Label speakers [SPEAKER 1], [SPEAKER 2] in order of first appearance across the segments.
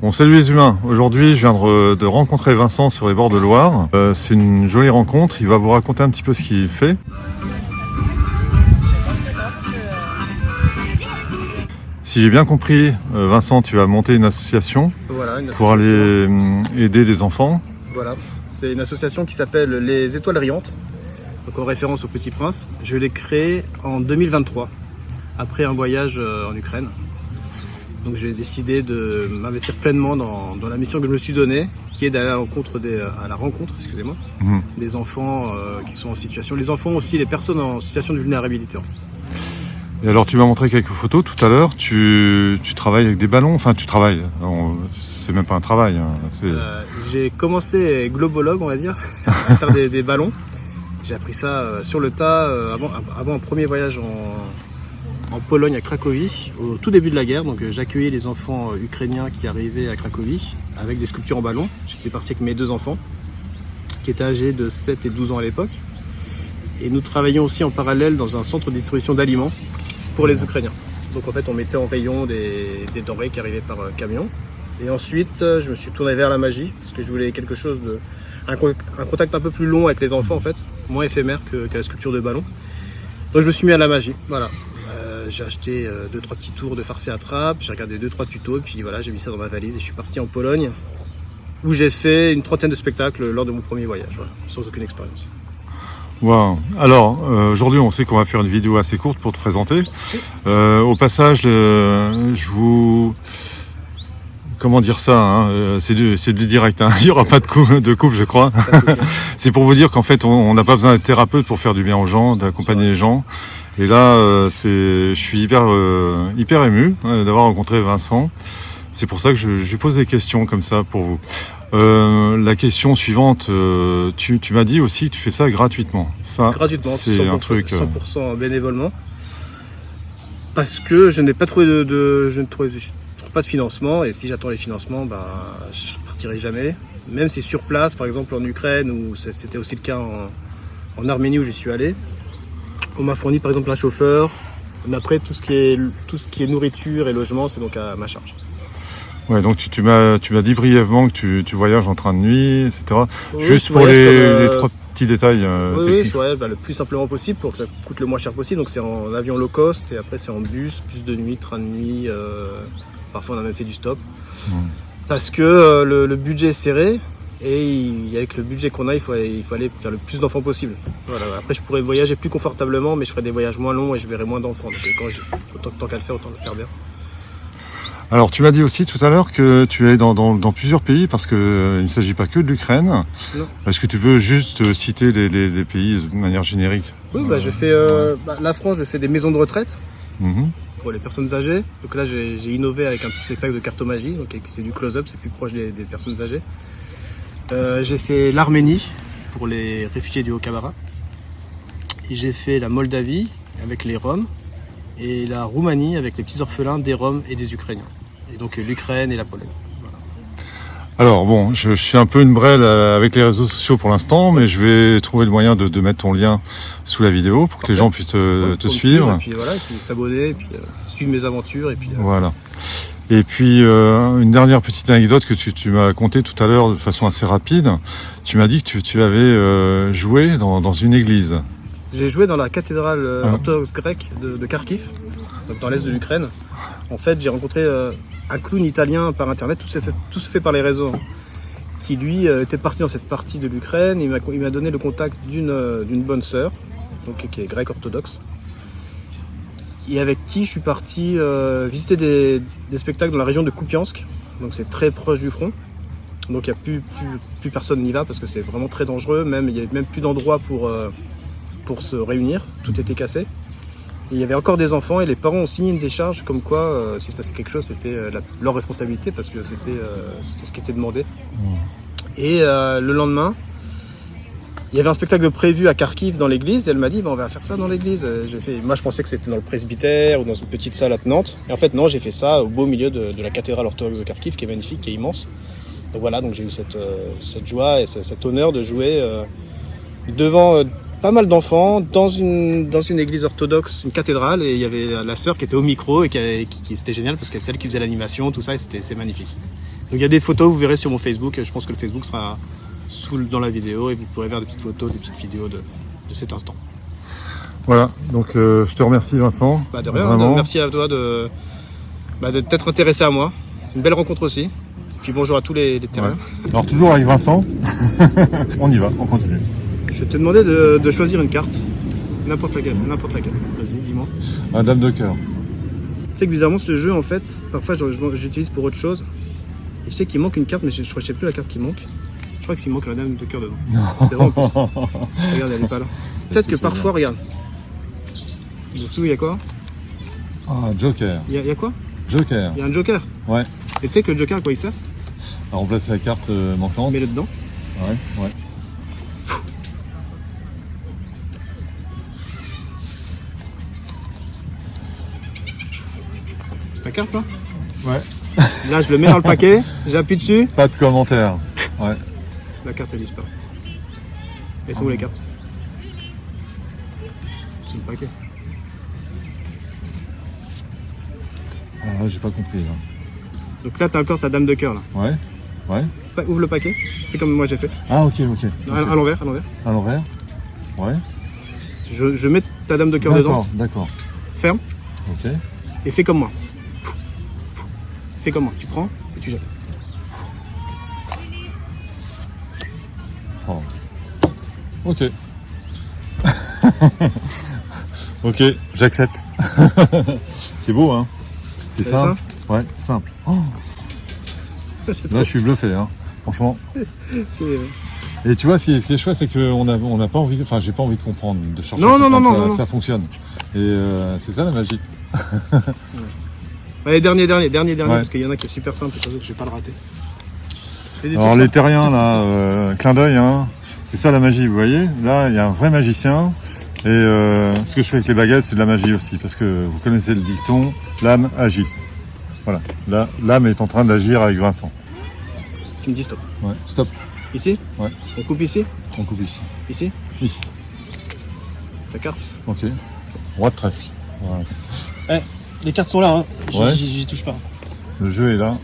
[SPEAKER 1] Bon, salut les humains. Aujourd'hui, je viens de rencontrer Vincent sur les bords de Loire. C'est une jolie rencontre. Il va vous raconter un petit peu ce qu'il fait. Si j'ai bien compris, Vincent, tu vas monter une association, pour aller aider les enfants.
[SPEAKER 2] Voilà, c'est une association qui s'appelle Les Étoiles Riantes, donc en référence au Petit Prince. Je l'ai créée en 2023, après un voyage en Ukraine. Donc j'ai décidé de m'investir pleinement dans la mission que je me suis donnée, qui est d'aller à la rencontre des enfants qui sont en situation, les enfants aussi, les personnes en situation de vulnérabilité en fait.
[SPEAKER 1] Et alors tu m'as montré quelques photos tout à l'heure, tu travailles avec des ballons, enfin tu travailles, c'est même pas un travail.
[SPEAKER 2] J'ai commencé globologue on va dire, à faire des ballons. J'ai appris ça sur le tas avant un premier voyage en Pologne à Cracovie, au tout début de la guerre. Donc j'accueillais les enfants ukrainiens qui arrivaient à Cracovie avec des sculptures en ballon. J'étais parti avec mes deux enfants, qui étaient âgés de 7 et 12 ans à l'époque. Et nous travaillions aussi en parallèle dans un centre de distribution d'aliments pour les Ukrainiens. Donc en fait on mettait en rayon des denrées qui arrivaient par camion. Et ensuite je me suis tourné vers la magie, parce que je voulais quelque chose un contact un peu plus long avec les enfants en fait, moins éphémère que la sculpture de ballon. Donc je me suis mis à la magie, voilà. J'ai acheté 2-3 petits tours de farce et attrape, j'ai regardé 2-3 tutos, et puis voilà, j'ai mis ça dans ma valise et je suis parti en Pologne, où j'ai fait une trentaine de spectacles lors de mon premier voyage, voilà, sans aucune expérience.
[SPEAKER 1] Wow. Alors, aujourd'hui, on sait qu'on va faire une vidéo assez courte pour te présenter. Au passage, je vous... Comment dire ça, hein, c'est du direct, hein. Il n'y aura pas de coupe, je crois. C'est pour vous dire qu'en fait, on n'a pas besoin d'être thérapeute pour faire du bien aux gens, d'accompagner les gens. Et là, je suis hyper ému d'avoir rencontré Vincent. C'est pour ça que je lui pose des questions comme ça pour vous. La question suivante, tu m'as dit aussi que tu fais ça gratuitement. Ça,
[SPEAKER 2] gratuitement,
[SPEAKER 1] c'est un truc
[SPEAKER 2] 100% bénévolement. Parce que je n'ai pas trouvé je ne trouve pas de financement, et si j'attends les financements, je ne partirai jamais. Même si sur place, par exemple en Ukraine, où c'était aussi le cas en Arménie où j'y suis allé, on m'a fourni par exemple un chauffeur, mais après tout ce qui est nourriture et logement, c'est donc à ma charge.
[SPEAKER 1] Ouais, donc tu m'as dit brièvement que tu voyages en train de nuit, etc.
[SPEAKER 2] Oui,
[SPEAKER 1] juste pour les trois petits détails
[SPEAKER 2] oui, je voyage le plus simplement possible pour que ça coûte le moins cher possible. Donc c'est en avion low cost, et après c'est en bus de nuit, train de nuit, parfois on a même fait du stop. Parce que le budget est serré, et avec le budget qu'on a, il faut aller faire le plus d'enfants possible. Voilà. Après je pourrais voyager plus confortablement, mais je ferai des voyages moins longs et je verrai moins d'enfants. Donc tant qu'à le faire, autant le faire bien.
[SPEAKER 1] Alors tu m'as dit aussi tout à l'heure que tu es dans plusieurs pays, parce qu'il ne s'agit pas que de l'Ukraine.
[SPEAKER 2] Non.
[SPEAKER 1] Est-ce que tu peux juste citer les pays de manière générique?
[SPEAKER 2] Oui, je fais la France, je fais des maisons de retraite pour les personnes âgées. Donc là j'ai innové avec un petit spectacle de cartomagie, donc c'est du close-up, c'est plus proche des personnes âgées. J'ai fait l'Arménie pour les réfugiés du Haut-Karabakh. J'ai fait la Moldavie avec les Roms, et la Roumanie avec les petits orphelins des Roms et des Ukrainiens. Et donc l'Ukraine et la Pologne. Voilà.
[SPEAKER 1] Alors bon, je suis un peu une brêle avec les réseaux sociaux pour l'instant, mais je vais trouver le moyen de mettre ton lien sous la vidéo pour que les gens puissent te suivre.
[SPEAKER 2] Et puis voilà, et puis s'abonner, et puis suivre mes aventures. Et puis,
[SPEAKER 1] Voilà. Et puis une dernière petite anecdote que tu m'as contée tout à l'heure de façon assez rapide. Tu m'as dit que tu avais joué dans une église.
[SPEAKER 2] J'ai joué dans la cathédrale orthodoxe grecque de Kharkiv, donc dans l'est de l'Ukraine. En fait, j'ai rencontré un clown italien par internet, tout se fait par les réseaux, qui lui était parti dans cette partie de l'Ukraine. Il m'a donné le contact d'une bonne sœur, donc qui est grecque orthodoxe, et avec qui je suis parti visiter des spectacles dans la région de Kupiansk. Donc c'est très proche du front. Donc il n'y a plus personne n'y va, parce que c'est vraiment très dangereux. Il n'y avait même plus d'endroits pour se réunir, tout était cassé. Et il y avait encore des enfants, et les parents ont signé une décharge comme quoi s'il se passait quelque chose, c'était leur responsabilité, parce que c'est ce qui était demandé. Et le lendemain, il y avait un spectacle prévu à Kharkiv dans l'église, et elle m'a dit on va faire ça dans l'église. Moi je pensais que c'était dans le presbytère ou dans une petite salle attenante, et en fait non, j'ai fait ça au beau milieu de la cathédrale orthodoxe de Kharkiv, qui est magnifique, qui est immense. Donc voilà, donc j'ai eu cette joie et cet honneur de jouer devant pas mal d'enfants dans une église orthodoxe, une cathédrale, et il y avait la sœur qui était au micro et qui c'était génial, parce que c'est celle qui faisait l'animation, tout ça, et c'est magnifique. Donc il y a des photos, vous verrez sur mon Facebook. Je pense que le Facebook sera dans la vidéo et vous pourrez voir des petites photos, des petites vidéos de cet instant.
[SPEAKER 1] Voilà, donc je te remercie Vincent.
[SPEAKER 2] Bah de rien,
[SPEAKER 1] vraiment.
[SPEAKER 2] merci à toi de t'être intéressé à moi. Une belle rencontre aussi. Puis bonjour à tous les terriens.
[SPEAKER 1] Ouais. Alors toujours avec Vincent, on y va, on continue.
[SPEAKER 2] Je vais te demander de choisir une carte. N'importe laquelle. Vas-y, dis-moi.
[SPEAKER 1] La dame de cœur.
[SPEAKER 2] Tu sais que bizarrement ce jeu en fait, parfois j'utilise pour autre chose. Et je sais qu'il manque une carte, mais je ne sais plus la carte qui manque. Je crois qu'il manque la dame de cœur dedans. C'est vrai en plus. Regarde, elle n'est pas là. Peut-être que parfois, regarde. Dessous, il y a quoi?
[SPEAKER 1] Ah, Joker.
[SPEAKER 2] Il y a quoi?
[SPEAKER 1] Joker.
[SPEAKER 2] Il y a un Joker.
[SPEAKER 1] Ouais.
[SPEAKER 2] Et tu sais que le Joker, à quoi il sert?
[SPEAKER 1] À remplacer la carte manquante.
[SPEAKER 2] Mets-le dedans.
[SPEAKER 1] Ouais.
[SPEAKER 2] C'est ta carte, ça?
[SPEAKER 1] Ouais.
[SPEAKER 2] Là, je le mets dans le paquet, j'appuie dessus.
[SPEAKER 1] Pas de commentaire. Ouais.
[SPEAKER 2] La carte, elle disparaît. Elles sont où les cartes? C'est le paquet.
[SPEAKER 1] Ah, j'ai pas compris. Là.
[SPEAKER 2] Donc là, t'as encore ta dame de cœur, là.
[SPEAKER 1] Ouais.
[SPEAKER 2] Ouvre le paquet. Fais comme moi j'ai fait.
[SPEAKER 1] Ah, ok.
[SPEAKER 2] À l'envers.
[SPEAKER 1] À l'envers. Ouais.
[SPEAKER 2] Je mets ta dame de cœur dedans.
[SPEAKER 1] D'accord.
[SPEAKER 2] Ferme.
[SPEAKER 1] Ok.
[SPEAKER 2] Et fais comme moi. Fais comme moi. Tu prends et tu jettes.
[SPEAKER 1] Oh. Ok. Ok, j'accepte. C'est beau, hein? C'est simple. Ouais, simple. Oh. Là, je suis bluffé, hein. Franchement. Et tu vois, ce qui est chouette, c'est qu'on n'a pas envie, enfin, j'ai pas envie de comprendre, de chercher
[SPEAKER 2] non.
[SPEAKER 1] Ça fonctionne. Et c'est ça la magie.
[SPEAKER 2] Allez, dernier,
[SPEAKER 1] Ouais.
[SPEAKER 2] parce qu'il y en a qui est super simple, c'est pour ça que je vais pas le rater.
[SPEAKER 1] Alors les terriens là, clin d'œil, hein, c'est ça la magie, vous voyez. Là, il y a un vrai magicien. Et ce que je fais avec les baguettes, c'est de la magie aussi, parce que vous connaissez le dicton, l'âme agit. Voilà, là, l'âme est en train d'agir avec Vincent.
[SPEAKER 2] Tu me dis stop.
[SPEAKER 1] Ouais, stop.
[SPEAKER 2] Ici?
[SPEAKER 1] Ouais.
[SPEAKER 2] On coupe ici?
[SPEAKER 1] On coupe ici.
[SPEAKER 2] Ici?
[SPEAKER 1] Ici.
[SPEAKER 2] C'est ta carte.
[SPEAKER 1] Ok. Roi de trèfle. Voilà.
[SPEAKER 2] Les cartes sont là, hein.
[SPEAKER 1] Ouais.
[SPEAKER 2] J'y touche pas.
[SPEAKER 1] Le jeu est là.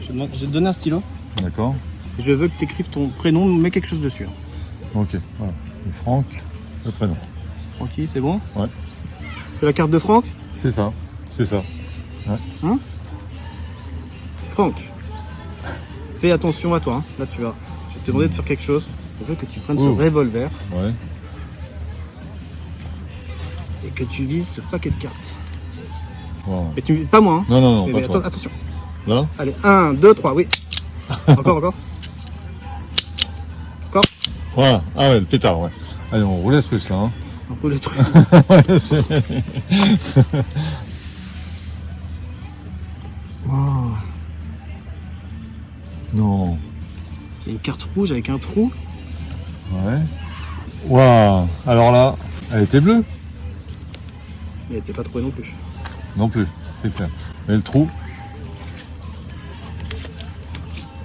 [SPEAKER 2] Je vais te donner un stylo.
[SPEAKER 1] D'accord.
[SPEAKER 2] Et je veux que tu écrives ton prénom, mets quelque chose dessus.
[SPEAKER 1] Ok. Voilà. Et Franck, le prénom.
[SPEAKER 2] Francky, c'est bon?
[SPEAKER 1] Ouais.
[SPEAKER 2] C'est la carte de Franck?
[SPEAKER 1] C'est ça. C'est ça.
[SPEAKER 2] Hein? Franck, fais attention à toi. Hein. Là, je vais te demander de faire quelque chose. Je veux que tu prennes ce revolver
[SPEAKER 1] Ouais.
[SPEAKER 2] et que tu vises ce paquet de cartes.
[SPEAKER 1] Wow.
[SPEAKER 2] Mais pas moi. Hein.
[SPEAKER 1] Non,
[SPEAKER 2] Mais
[SPEAKER 1] pas toi.
[SPEAKER 2] attention.
[SPEAKER 1] Là.
[SPEAKER 2] Allez, 1, 2, 3, oui. Encore.
[SPEAKER 1] Voilà. Ah ouais, le pétard, ouais. Allez, on roule ce truc là. Hein.
[SPEAKER 2] Un peu le truc. Wow.
[SPEAKER 1] Non.
[SPEAKER 2] Il y a une carte rouge avec un trou.
[SPEAKER 1] Ouais. Waouh. Alors là, elle était bleue?
[SPEAKER 2] Il n'était pas trouvé non plus.
[SPEAKER 1] Non plus, c'est clair. Mais le trou,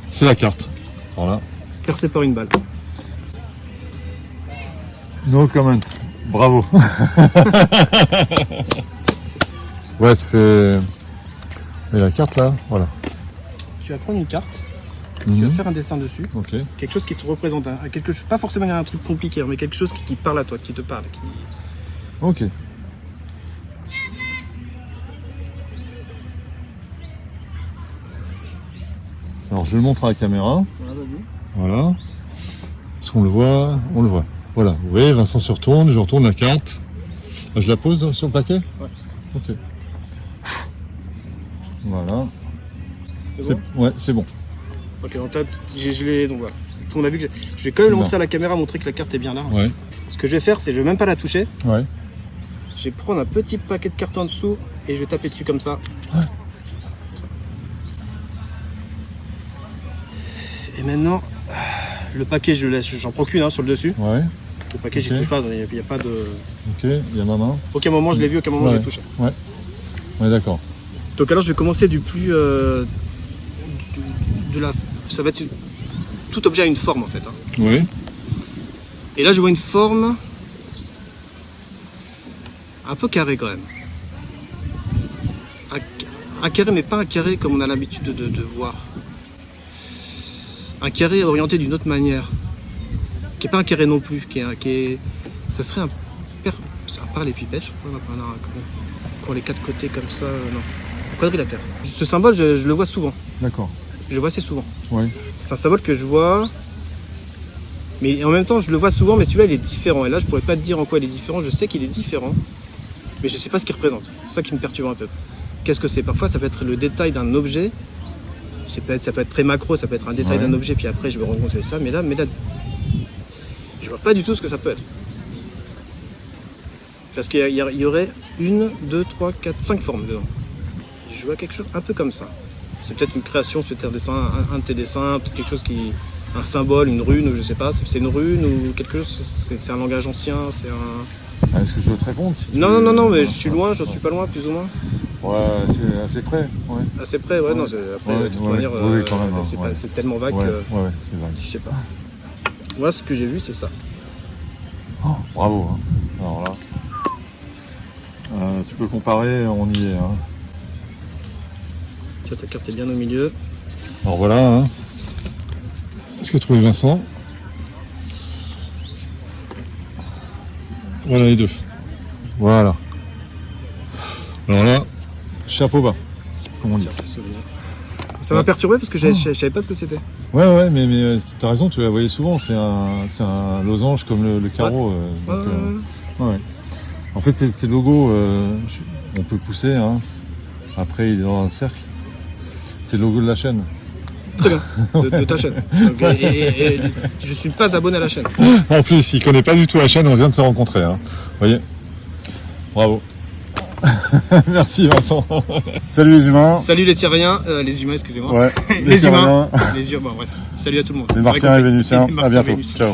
[SPEAKER 1] c'est la carte. Voilà.
[SPEAKER 2] Percé par une balle.
[SPEAKER 1] No comment. Bravo. Ouais, ça fait. Et la carte là, voilà.
[SPEAKER 2] Tu vas prendre une carte. Tu vas faire un dessin dessus.
[SPEAKER 1] Ok.
[SPEAKER 2] Quelque chose qui te représente. Quelque chose, pas forcément un truc compliqué, mais quelque chose qui parle à toi, qui te parle.
[SPEAKER 1] Ok. Alors je le montre à la caméra. Voilà. Est-ce qu'on le voit? On le voit. Voilà. Vous voyez, Vincent se retourne, je retourne la carte. Je la pose sur le paquet?
[SPEAKER 2] Ouais.
[SPEAKER 1] Ok. Voilà.
[SPEAKER 2] C'est bon?
[SPEAKER 1] Ouais, c'est bon.
[SPEAKER 2] Ok, donc là, je l'ai. Donc voilà. On a vu que je vais quand même le montrer à la caméra, montrer que la carte est bien là.
[SPEAKER 1] Ouais.
[SPEAKER 2] Ce que je vais faire, c'est que je vais même pas la toucher.
[SPEAKER 1] Ouais.
[SPEAKER 2] Je vais prendre un petit paquet de cartes en dessous et je vais taper dessus comme ça.
[SPEAKER 1] Ouais.
[SPEAKER 2] Et maintenant, le paquet, je laisse. J'en prends qu'une sur le dessus.
[SPEAKER 1] Ouais.
[SPEAKER 2] Le paquet, j'y
[SPEAKER 1] Ok.
[SPEAKER 2] touche pas. Il n'y a pas de.
[SPEAKER 1] Ok, il y a ma main.
[SPEAKER 2] Aucun moment je l'ai vu, aucun moment je l'ai touché.
[SPEAKER 1] Ouais. Ouais, d'accord.
[SPEAKER 2] Donc alors, je vais commencer du plus. Ça va être. Tout objet a une forme en fait. Hein.
[SPEAKER 1] Oui.
[SPEAKER 2] Et là, je vois une forme un peu carrée quand même. Un carré, mais pas un carré comme on a l'habitude de voir. un carré orienté d'une autre manière, qui est pas un carré non plus, ça serait un parallépipède, je crois, quand les quatre côtés comme ça, non, un quadrilatère. Ce symbole, je le vois souvent.
[SPEAKER 1] D'accord.
[SPEAKER 2] Je le vois assez souvent.
[SPEAKER 1] Oui.
[SPEAKER 2] C'est un symbole que je vois, mais en même temps, je le vois souvent, mais celui-là, il est différent. Et là, je pourrais pas te dire en quoi il est différent. Je sais qu'il est différent, mais je sais pas ce qu'il représente. C'est ça qui me perturbe un peu. Qu'est-ce que c'est? Parfois, ça peut être le détail d'un objet. Ça peut être très macro, ça peut être un détail d'un objet, puis après, je me rends compte que c'est ça. Mais là, je vois pas du tout ce que ça peut être. Parce qu'il y aurait 1, 2, 3, 4, 5 formes dedans. Je vois quelque chose un peu comme ça. C'est peut-être une création, c'est peut-être un de tes dessins, peut-être quelque chose un symbole, une rune, ou je sais pas. C'est une rune ou quelque chose, c'est un langage ancien, c'est un...
[SPEAKER 1] Est-ce que je dois te répondre
[SPEAKER 2] Non, mais je suis loin, j'en suis pas loin, plus ou moins.
[SPEAKER 1] Ouais, c'est assez près. Ouais.
[SPEAKER 2] Assez près, ouais, non, après, de toute manière,
[SPEAKER 1] oui, quand même,
[SPEAKER 2] c'est tellement vague
[SPEAKER 1] ouais,
[SPEAKER 2] que...
[SPEAKER 1] ouais, c'est vague.
[SPEAKER 2] Je sais pas. Moi, ce que j'ai vu, c'est ça.
[SPEAKER 1] Oh, bravo. Hein. Alors là, tu peux comparer, on y est. Hein.
[SPEAKER 2] Tu vois, ta carte est bien au milieu.
[SPEAKER 1] Alors voilà. Hein. Est-ce que tu trouves Vincent? Voilà les deux. Voilà. Alors là, chapeau bas, comme on dit.
[SPEAKER 2] Ça m'a perturbé parce que je savais pas ce que c'était.
[SPEAKER 1] Ouais, mais t'as raison, tu la voyais souvent, c'est un losange comme le carreau. Ouais. En fait, c'est le logo, on peut pousser, hein. Après il est dans un cercle. C'est le logo de la chaîne.
[SPEAKER 2] Très bien, de ta chaîne. Donc, et je suis pas abonné à la chaîne.
[SPEAKER 1] En plus, il connaît pas du tout la chaîne, on vient de se rencontrer. Hein. Vous voyez? Bravo. Merci Vincent. Salut les humains.
[SPEAKER 2] Salut les Tyriens, les humains, excusez-moi.
[SPEAKER 1] Ouais,
[SPEAKER 2] les humains. Les humains, bref. Salut à tout le monde.
[SPEAKER 1] Les Martiens et Vénusiens. À bientôt. Ciao.